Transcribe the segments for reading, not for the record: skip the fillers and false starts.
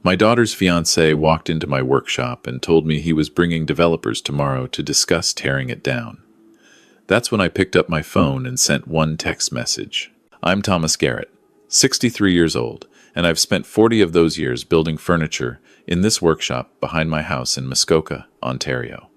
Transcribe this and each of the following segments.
My daughter's fiancé walked into my workshop and told me he was bringing developers tomorrow to discuss tearing it down. That's when I picked up my phone and sent one text message. I'm Thomas Garrett, 63 years old, and I've spent 40 of those years building furniture in this workshop behind my house in Muskoka, Ontario.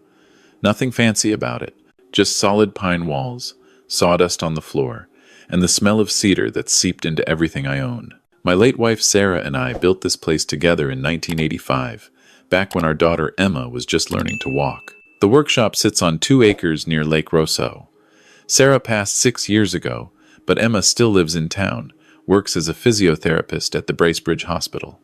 Nothing fancy about it, just solid pine walls, sawdust on the floor, and the smell of cedar that seeped into everything I own. My late wife Sarah and I built this place together in 1985, back when our daughter Emma was just learning to walk. The workshop sits on 2 acres near Lake Roseau. Sarah passed 6 years ago, but Emma still lives in town, works as a physiotherapist at the Bracebridge Hospital.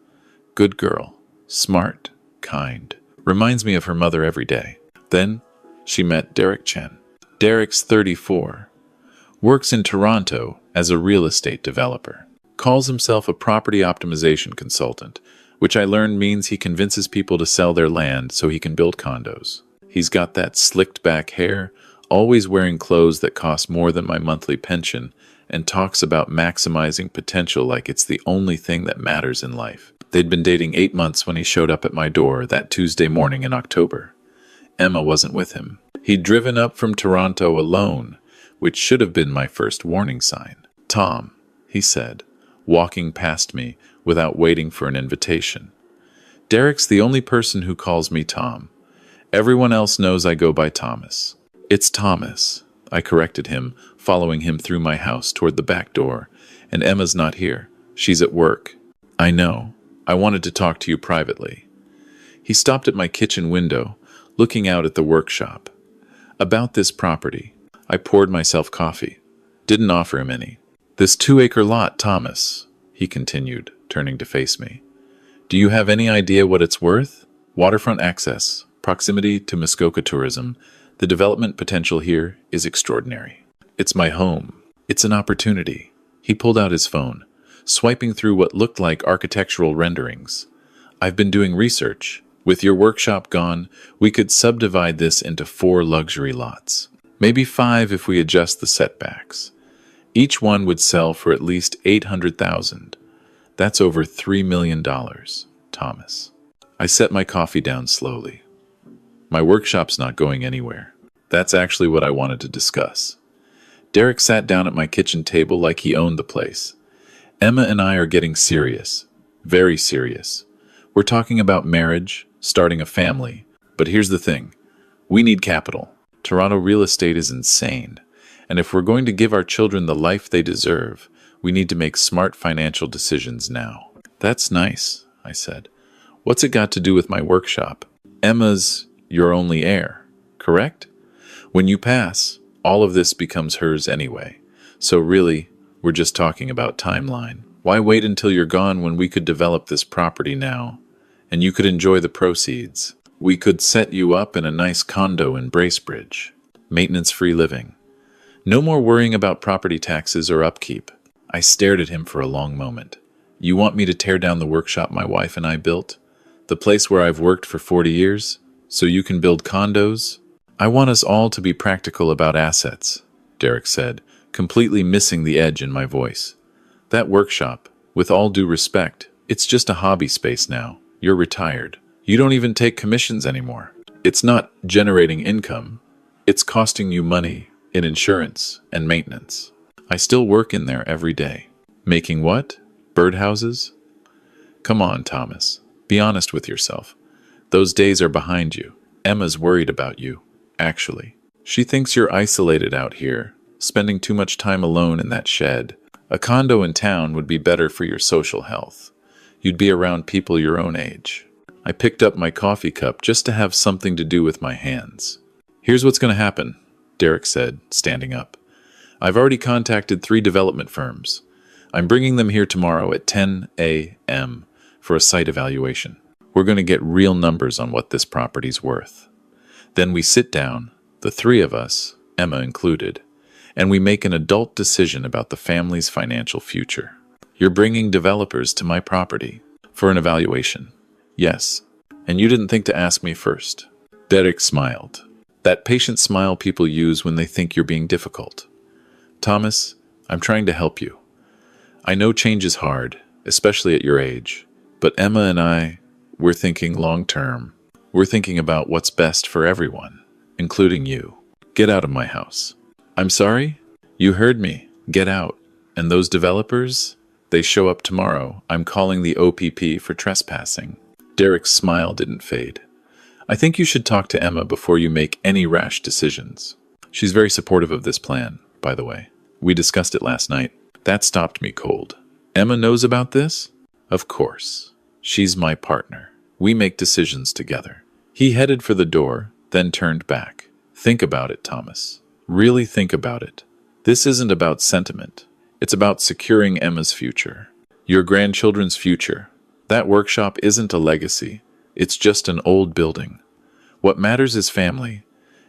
Good girl, smart, kind, reminds me of her mother every day. Then she met Derek Chen. Derek's 34, works in Toronto as a real estate developer. Calls himself a property optimization consultant, which I learned means he convinces people to sell their land so he can build condos. He's got that slicked back hair, always wearing clothes that cost more than my monthly pension, and talks about maximizing potential like it's the only thing that matters in life. They'd been dating 8 months when he showed up at my door that Tuesday morning in October. Emma wasn't with him. He'd driven up from Toronto alone, which should have been my first warning sign. "Tom," he said, walking past me without waiting for an invitation. Derek's the only person who calls me Tom. Everyone else knows I go by Thomas. "It's Thomas," I corrected him, following him through my house toward the back door. "And Emma's not here. She's at work." "I know. I wanted to talk to you privately." He stopped at my kitchen window, looking out at the workshop. "About this property." I poured myself coffee. Didn't offer him any. "This 2-acre lot, Thomas," he continued, turning to face me. "Do you have any idea what it's worth? Waterfront access, proximity to Muskoka tourism. The development potential here is extraordinary. It's my home. It's an opportunity." He pulled out his phone, swiping through what looked like architectural renderings. "I've been doing research. With your workshop gone, we could subdivide this into 4 luxury lots. Maybe 5 if we adjust the setbacks. Each one would sell for at least $800,000. That's over $3 million, Thomas." I set my coffee down slowly. My workshop's not going anywhere. That's actually what I wanted to discuss. Derek sat down at my kitchen table like he owned the place. "Emma and I are getting serious. Very serious. We're talking about marriage, starting a family. But here's the thing. We need capital. Toronto real estate is insane. And if we're going to give our children the life they deserve, we need to make smart financial decisions now." "That's nice," I said. "What's it got to do with my workshop? Emma's your only heir, correct? When you pass, all of this becomes hers anyway. So really, we're just talking about timeline. Why wait until you're gone when we could develop this property now, and you could enjoy the proceeds? We could set you up in a nice condo in Bracebridge. Maintenance-free living. No more worrying about property taxes or upkeep." I stared at him for a long moment. "You want me to tear down the workshop my wife and I built? The place where I've worked for 40 years? So you can build condos?" "I want us all to be practical about assets," Derek said, completely missing the edge in my voice. "That workshop, with all due respect, it's just a hobby space now. You're retired. You don't even take commissions anymore. It's not generating income. It's costing you money in insurance and maintenance. I still work in there every day." "Making what? Birdhouses?" "Come on, Thomas. Be honest with yourself. Those days are behind you. Emma's worried about you, actually. She thinks you're isolated out here, spending too much time alone in that shed. A condo in town would be better for your social health. You'd be around people your own age." I picked up my coffee cup just to have something to do with my hands. "Here's what's going to happen," Derek said, standing up. "I've already contacted 3 development firms. I'm bringing them here tomorrow at 10 a.m. for a site evaluation. We're going to get real numbers on what this property's worth. Then we sit down, the 3 of us, Emma included, and we make an adult decision about the family's financial future. You're bringing developers to my property for an evaluation." "Yes. And you didn't think to ask me first." Derek smiled. That patient smile people use when they think you're being difficult. "Thomas, I'm trying to help you. I know change is hard, especially at your age. But Emma and we're thinking long term. We're thinking about what's best for everyone, including you. Get out of my house. I'm sorry? You heard me. Get out. And those developers? They show up tomorrow. I'm calling the OPP for trespassing. Derek's smile didn't fade. I think you should talk to Emma before you make any rash decisions. She's very supportive of this plan, by the way. We discussed it last night. That stopped me cold. Emma knows about this? Of course. She's my partner. We make decisions together. He headed for the door, then turned back. Think about it, Thomas. Really think about it. This isn't about sentiment. It's about securing Emma's future. Your grandchildren's future. That workshop isn't a legacy. It's just an old building. What matters is family,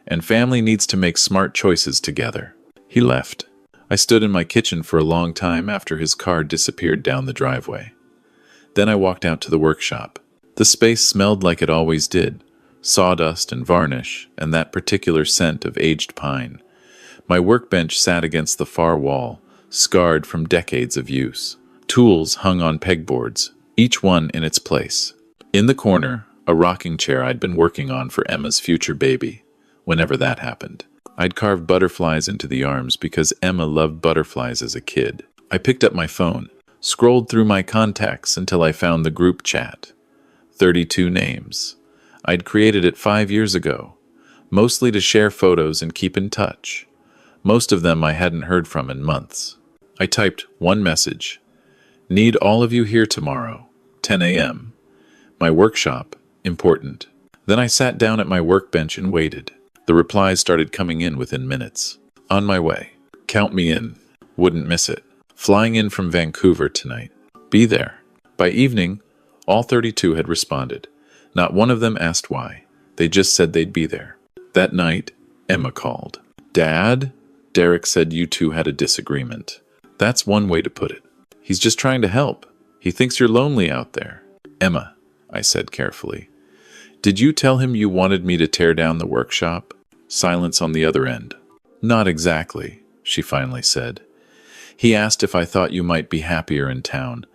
and family needs to make smart choices together. He left. I stood in my kitchen for a long time after his car disappeared down the driveway. Then I walked out to the workshop. The space smelled like it always did, sawdust and varnish, and that particular scent of aged pine. My workbench sat against the far wall, scarred from decades of use. Tools hung on pegboards, each one in its place. In the corner, a rocking chair I'd been working on for Emma's future baby, whenever that happened. I'd carved butterflies into the arms because Emma loved butterflies as a kid. I picked up my phone, scrolled through my contacts until I found the group chat. 32 names. I'd created it 5 years ago, mostly to share photos and keep in touch. Most of them I hadn't heard from in months. I typed one message. Need all of you here tomorrow, 10 a.m. My workshop, important. Then I sat down at my workbench and waited. The replies started coming in within minutes. On my way. Count me in. Wouldn't miss it. Flying in from Vancouver tonight. Be there. By evening, all 32 had responded. Not one of them asked why. They just said they'd be there. That night, Emma called. Dad? Derek said you two had a disagreement. That's one way to put it. He's just trying to help. He thinks you're lonely out there. Emma, I said carefully. Did you tell him you wanted me to tear down the workshop? Silence on the other end. Not exactly, she finally said. He asked if I thought you might be happier in town,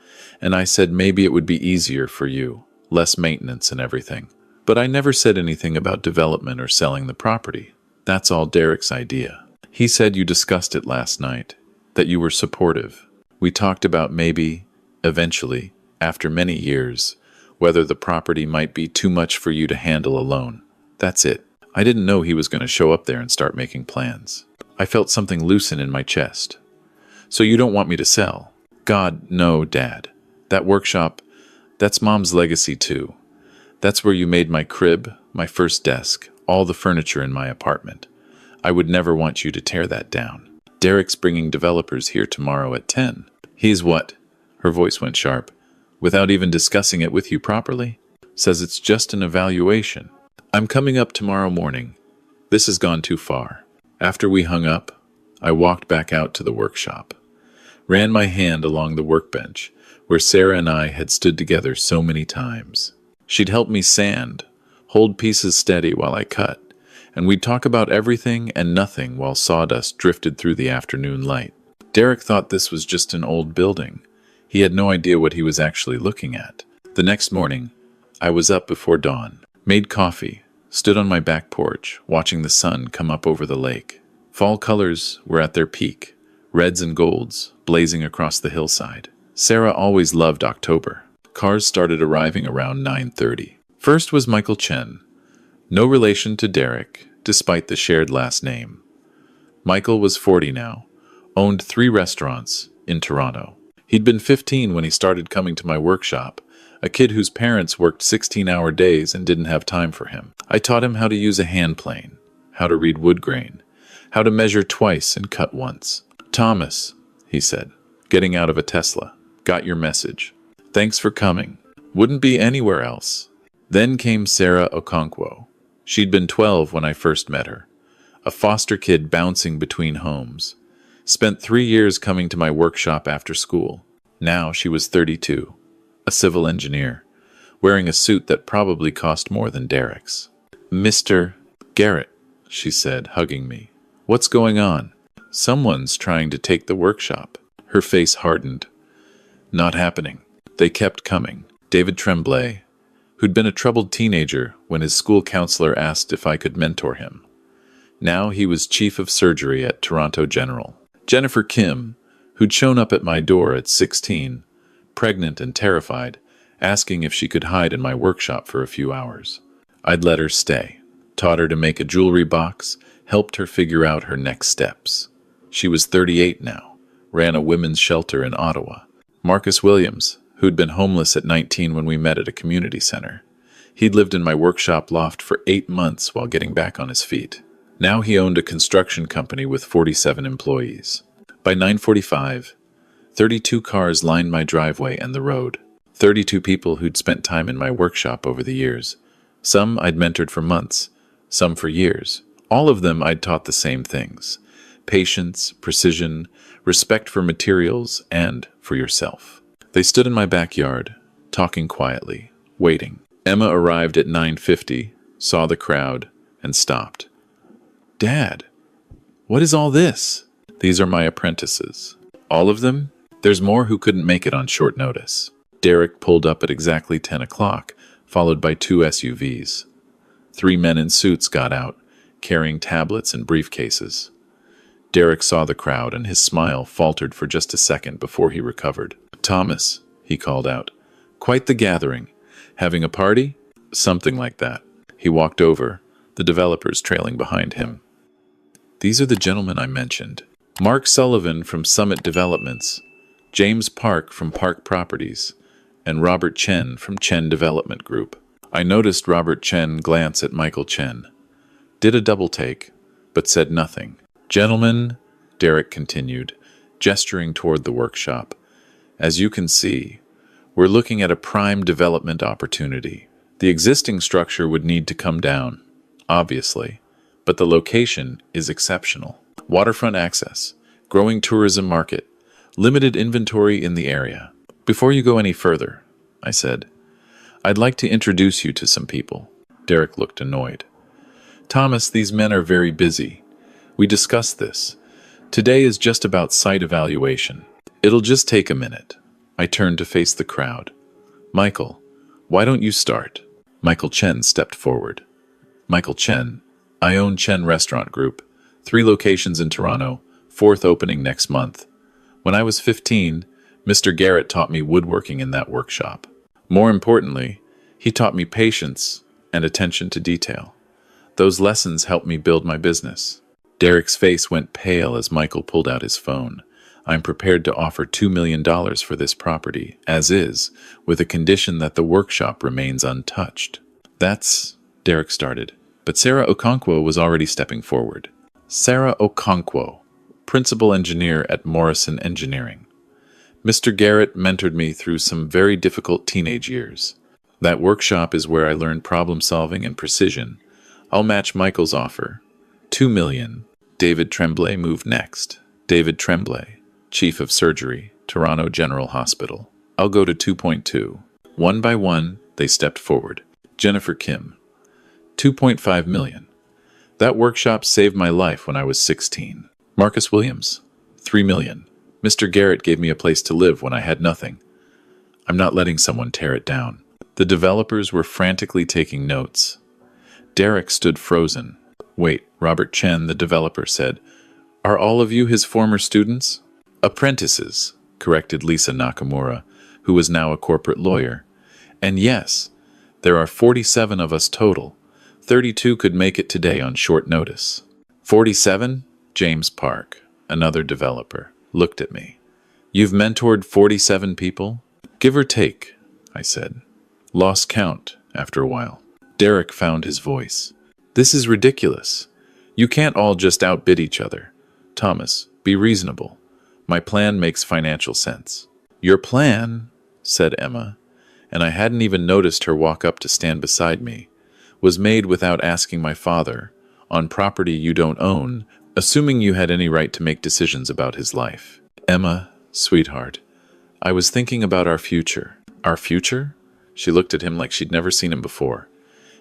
and I said maybe it would be easier for you, less maintenance and everything. But I never said anything about development or selling the property. That's all Derek's idea. He said you discussed it last night, that you were supportive. We talked about maybe, eventually, after many years, whether the property might be too much for you to handle alone. That's it. I didn't know he was going to show up there and start making plans. I felt something loosen in my chest. So you don't want me to sell? God, no, Dad. That workshop, that's Mom's legacy too. That's where you made my crib, my first desk, all the furniture in my apartment. I would never want you to tear that down. Derek's bringing developers here tomorrow at 10. He's what? Her voice went sharp. Without even discussing it with you properly? Says it's just an evaluation. I'm coming up tomorrow morning. This has gone too far. After we hung up, I walked back out to the workshop. Ran my hand along the workbench, where Sarah and I had stood together so many times. She'd help me sand, hold pieces steady while I cut, and we'd talk about everything and nothing while sawdust drifted through the afternoon light. Derek thought this was just an old building. He had no idea what he was actually looking at. The next morning, I was up before dawn, made coffee, stood on my back porch, watching the sun come up over the lake. Fall colors were at their peak, reds and golds blazing across the hillside. Sarah always loved October. Cars started arriving around 9:30. First was Michael Chen, no relation to Derek, despite the shared last name. Michael was 40 now, owned 3 restaurants in Toronto. He'd been 15 when he started coming to my workshop, a kid whose parents worked 16-hour days and didn't have time for him. I taught him how to use a hand plane, how to read wood grain, how to measure twice and cut once. Thomas, he said, getting out of a Tesla, got your message. Thanks for coming. Wouldn't be anywhere else. Then came Sarah Okonkwo. She'd been 12 when I first met her, a foster kid bouncing between homes. Spent 3 years coming to my workshop after school. Now she was 32, a civil engineer, wearing a suit that probably cost more than Derek's. Mr. Garrett, she said, hugging me. What's going on? Someone's trying to take the workshop. Her face hardened. Not happening. They kept coming. David Tremblay, who'd been a troubled teenager when his school counselor asked if I could mentor him. Now he was chief of surgery at Toronto General. Jennifer Kim, who'd shown up at my door at 16, pregnant and terrified, asking if she could hide in my workshop for a few hours. I'd let her stay, taught her to make a jewelry box, helped her figure out her next steps. She was 38 now, ran a women's shelter in Ottawa. Marcus Williams, who'd been homeless at 19 when we met at a community center. He'd lived in my workshop loft for 8 months while getting back on his feet. Now he owned a construction company with 47 employees. By 9:45, 32 cars lined my driveway and the road. 32 people who'd spent time in my workshop over the years. Some I'd mentored for months, some for years. All of them I'd taught the same things: patience, precision, respect for materials, and for yourself. They stood in my backyard, talking quietly, waiting. Emma arrived at 9:50, saw the crowd, and stopped. "Dad, what is all this?" "These are my apprentices." "All of them?" "There's more who couldn't make it on short notice." Derek pulled up at exactly 10 o'clock, followed by 2 SUVs. 3 men in suits got out, carrying tablets and briefcases. Derek saw the crowd, and his smile faltered for just a second before he recovered. "Thomas," he called out. "Quite the gathering. Having a party?" "Something like that." He walked over, the developers trailing behind him. "These are the gentlemen I mentioned. Mark Sullivan from Summit Developments, James Park from Park Properties, and Robert Chen from Chen Development Group." I noticed Robert Chen glance at Michael Chen. Did a double take, but said nothing. "Gentlemen," Derek continued, gesturing toward the workshop, "as you can see, we're looking at a prime development opportunity. The existing structure would need to come down, obviously, but the location is exceptional. Waterfront access, growing tourism market, limited inventory in the area. Before you go any further," I said, "I'd like to introduce you to some people." Derek looked annoyed. "Thomas, these men are very busy. We discussed this. Today is just about site evaluation. It'll just take a minute." I turned to face the crowd. "Michael, why don't you start?" Michael Chen stepped forward. "Michael Chen. I own Chen Restaurant Group. 3 locations in Toronto, 4th opening next month. When I was 15, Mr. Garrett taught me woodworking in that workshop. More importantly, he taught me patience and attention to detail. Those lessons helped me build my business." Derek's face went pale as Michael pulled out his phone. "I'm prepared to offer $2 million for this property, as is, with a condition that the workshop remains untouched." "That's," Derek started, but Sarah Okonkwo was already stepping forward. Sarah Okonkwo, principal engineer at Morrison Engineering. "Mr. Garrett mentored me through some very difficult teenage years. That workshop is where I learned problem solving and precision. I'll match Michael's offer. $2 million. David Tremblay moved next. David Tremblay, chief of surgery, Toronto General Hospital. "I'll go to 2.2. One by one, they stepped forward. Jennifer Kim. $2.5 million. That workshop saved my life when I was 16. Marcus Williams. $3 million. Mr. Garrett gave me a place to live when I had nothing. I'm not letting someone tear it down." The developers were frantically taking notes. Derek stood frozen. "Wait," Robert Chen, the developer, said. "Are all of you his former students?" "Apprentices," corrected Lisa Nakamura, who was now a corporate lawyer. "And yes, there are 47 of us total. 32 could make it today on short notice." 47? James Park, another developer, looked at me. "You've mentored 47 people?" "Give or take," I said. "Lost count after a while." Derek found his voice. "This is ridiculous. You can't all just outbid each other. Thomas, be reasonable. My plan makes financial sense." "Your plan," said Emma, and I hadn't even noticed her walk up to stand beside me, "was made without asking my father, on property you don't own, assuming you had any right to make decisions about his life." "Emma, sweetheart, I was thinking about our future." "Our future?" She looked at him like she'd never seen him before.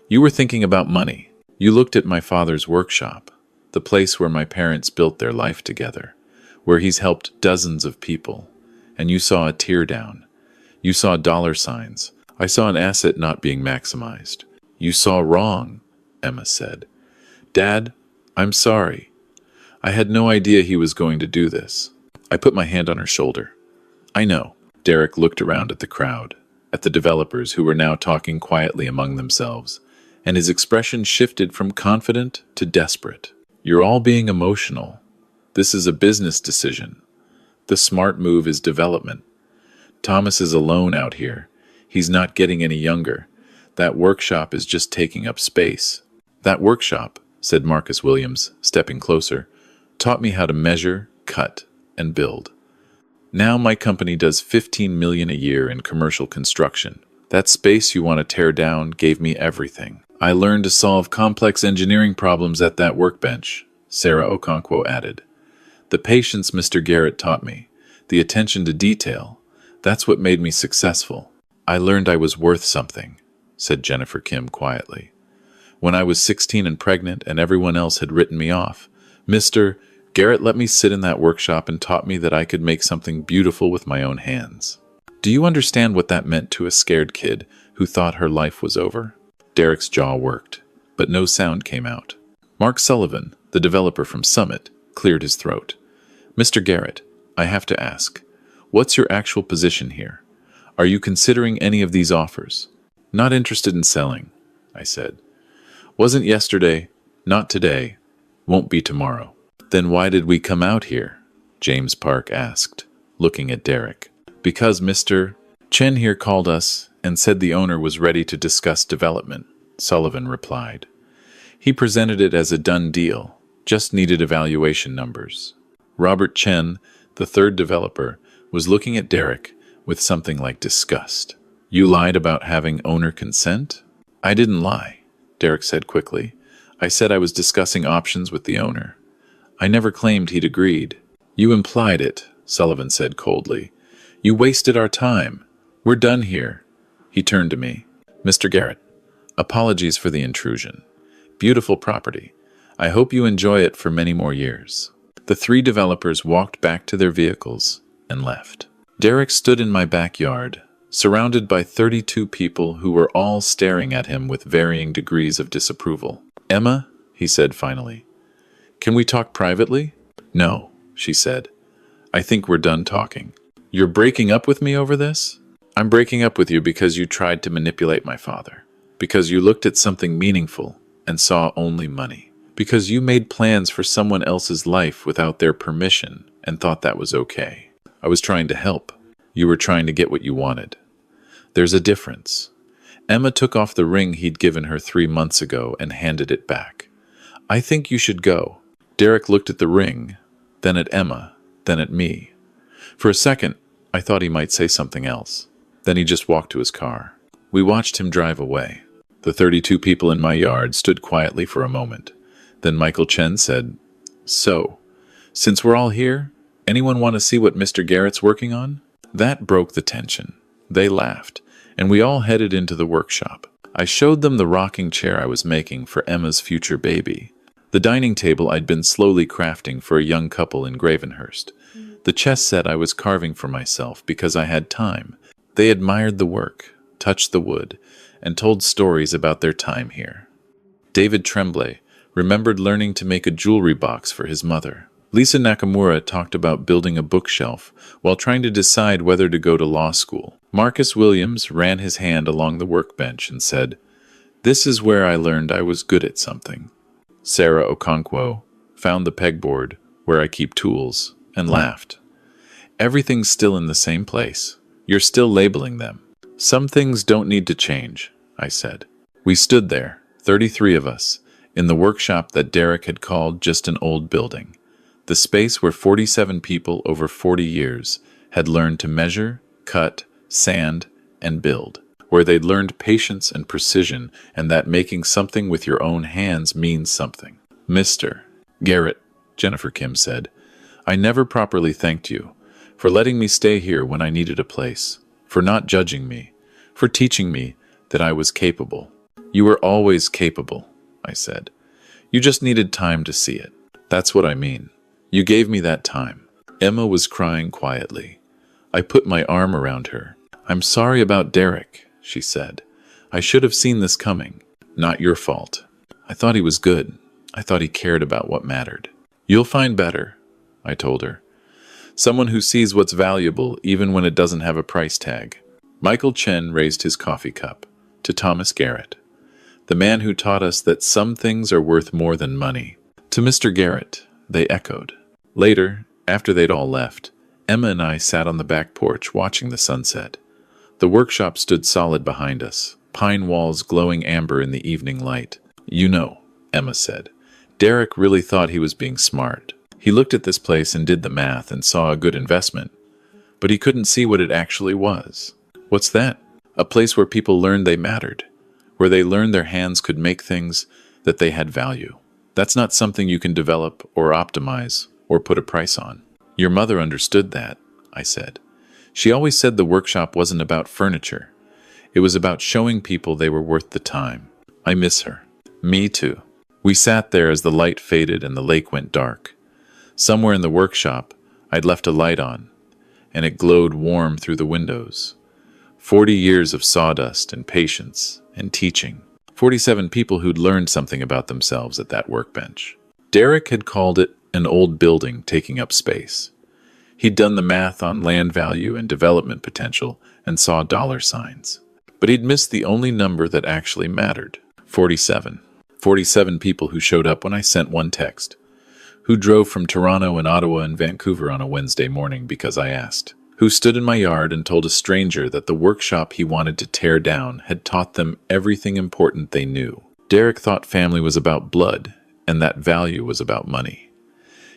"You were thinking about money. You looked at my father's workshop, the place where my parents built their life together, where he's helped dozens of people, and you saw a tear down. You saw dollar signs. I saw an asset not being maximized. You saw wrong, Emma said. Dad, I'm sorry. I had no idea he was going to do this. I put my hand on her shoulder. I know. Derek looked around at the crowd, at the developers who were now talking quietly among themselves, and his expression shifted from confident to desperate. You're all being emotional. This is a business decision. The smart move is development. Thomas is alone out here. He's not getting any younger. That workshop is just taking up space. That workshop, said Marcus Williams, stepping closer, taught me how to measure, cut, and build. Now my company does $15 million a year in commercial construction. That space you want to tear down gave me everything. I learned to solve complex engineering problems at that workbench, Sarah Okonkwo added. The patience Mr. Garrett taught me, the attention to detail, that's what made me successful. I learned I was worth something, said Jennifer Kim quietly. When I was 16 and pregnant and everyone else had written me off, Mr. Garrett let me sit in that workshop and taught me that I could make something beautiful with my own hands. Do you understand what that meant to a scared kid who thought her life was over? Derek's jaw worked, but no sound came out. Mark Sullivan, the developer from Summit, cleared his throat. Mr. Garrett, I have to ask, what's your actual position here? Are you considering any of these offers? Not interested in selling, I said. Wasn't yesterday, not today, won't be tomorrow. Then why did we come out here? James Park asked, looking at Derek. Because Mr. Chen here called us and said the owner was ready to discuss development, Sullivan replied. He presented it as a done deal, just needed evaluation numbers. Robert Chen, the third developer, was looking at Derek with something like disgust. You lied about having owner consent? I didn't lie, Derek said quickly. I said I was discussing options with the owner. I never claimed he'd agreed. You implied it, Sullivan said coldly. You wasted our time. We're done here. He turned to me. Mr. Garrett, apologies for the intrusion. Beautiful property. I hope you enjoy it for many more years. The three developers walked back to their vehicles and left. Derek stood in my backyard, surrounded by 32 people who were all staring at him with varying degrees of disapproval. Emma, he said finally, can we talk privately? No, she said. I think we're done talking. You're breaking up with me over this? I'm breaking up with you because you tried to manipulate my father. Because you looked at something meaningful and saw only money. Because you made plans for someone else's life without their permission and thought that was okay. I was trying to help. You were trying to get what you wanted. There's a difference. Emma took off the ring he'd given her 3 months ago and handed it back. I think you should go. Derek looked at the ring, then at Emma, then at me. For a second, I thought he might say something else. Then he just walked to his car. We watched him drive away. The 32 people in my yard stood quietly for a moment. Then Michael Chen said, So, since we're all here, anyone want to see what Mr. Garrett's working on? That broke the tension. They laughed, and we all headed into the workshop. I showed them the rocking chair I was making for Emma's future baby. The dining table I'd been slowly crafting for a young couple in Gravenhurst. The chess set I was carving for myself because I had time. They admired the work, touched the wood, and told stories about their time here. David Tremblay remembered learning to make a jewelry box for his mother. Lisa Nakamura talked about building a bookshelf while trying to decide whether to go to law school. Marcus Williams ran his hand along the workbench and said, This is where I learned I was good at something. Sarah Okonkwo found the pegboard where I keep tools and laughed. Everything's still in the same place. You're still labeling them. Some things don't need to change, I said. We stood there, 33 of us, in the workshop that Derek had called just an old building. The space where 47 people over 40 years had learned to measure, cut, sand, and build. Where they'd learned patience and precision and that making something with your own hands means something. Mr. Garrett, Jennifer Kim said, I never properly thanked you for letting me stay here when I needed a place, for not judging me, for teaching me that I was capable. You were always capable, I said. You just needed time to see it. That's what I mean. You gave me that time. Emma was crying quietly. I put my arm around her. I'm sorry about Derek, she said. I should have seen this coming. Not your fault. I thought he was good. I thought he cared about what mattered. You'll find better, I told her. Someone who sees what's valuable even when it doesn't have a price tag. Michael Chen raised his coffee cup to Thomas Garrett, the man who taught us that some things are worth more than money. To Mr. Garrett, they echoed. Later, after they'd all left, Emma and I sat on the back porch watching the sunset. The workshop stood solid behind us, pine walls glowing amber in the evening light. You know, Emma said, Derek really thought he was being smart. He looked at this place and did the math and saw a good investment. But he couldn't see what it actually was. What's that? A place where people learned they mattered, where they learned their hands could make things, that they had value. That's not something you can develop or optimize or put a price on. Your mother understood that, I said. She always said the workshop wasn't about furniture. It was about showing people they were worth the time. I miss her. Me too. We sat there as the light faded and the lake went dark. Somewhere in the workshop, I'd left a light on, and it glowed warm through the windows. 40 years of sawdust and patience and teaching. 47 people who'd learned something about themselves at that workbench. Derek had called it an old building taking up space. He'd done the math on land value and development potential and saw dollar signs. But he'd missed the only number that actually mattered. 47. 47 people who showed up when I sent one text. Who drove from Toronto and Ottawa and Vancouver on a Wednesday morning because I asked. Who stood in my yard and told a stranger that the workshop he wanted to tear down had taught them everything important they knew. Derek thought family was about blood, and that value was about money.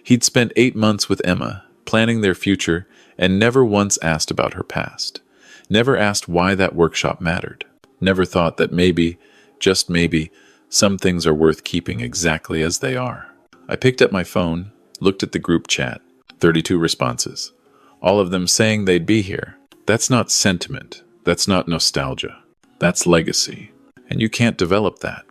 He'd spent 8 months with Emma, planning their future, and never once asked about her past. Never asked why that workshop mattered. Never thought that maybe, just maybe, some things are worth keeping exactly as they are. I picked up my phone, looked at the group chat. 32 responses. All of them saying they'd be here. That's not sentiment. That's not nostalgia. That's legacy. And you can't develop that.